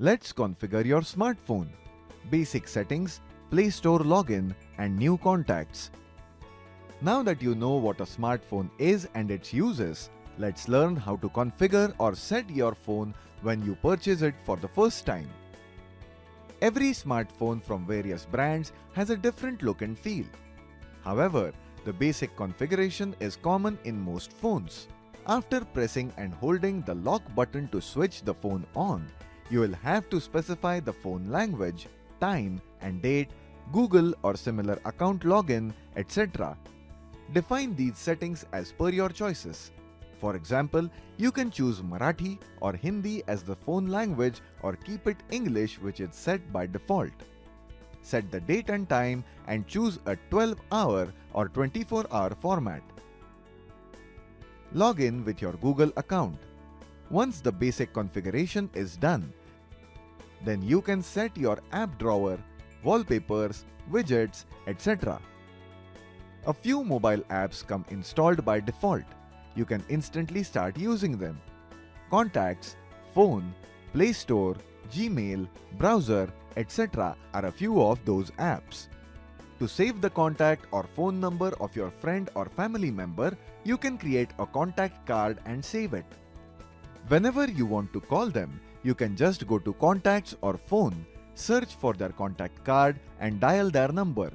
Let's configure your smartphone. Basic settings, Play Store login and new contacts. Now that you know what a smartphone is and its uses, let's learn how to configure or set your phone when you purchase it for the first time. Every smartphone from various brands has a different look and feel. However, the basic configuration is common in most phones. After pressing and holding the lock button to switch the phone on, you will have to specify the phone language, time and date, Google or similar account login, etc. Define these settings as per your choices. For example, you can choose Marathi or Hindi as the phone language or keep it English, which is set by default. Set the date and time and choose a 12-hour or 24-hour format. Log in with your Google account. Once the basic configuration is done, then you can set your app drawer, wallpapers, widgets, etc. A few mobile apps come installed by default. You can instantly start using them. Contacts, Phone, Play Store, Gmail, Browser, etc. are a few of those apps. To save the contact or phone number of your friend or family member, you can create a contact card and save it. Whenever you want to call them, you can just go to Contacts or Phone, search for their contact card and dial their number.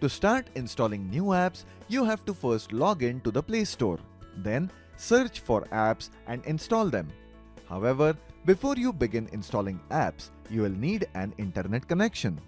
To start installing new apps, you have to first log in to the Play Store. Then, search for apps and install them. However, before you begin installing apps, you will need an internet connection.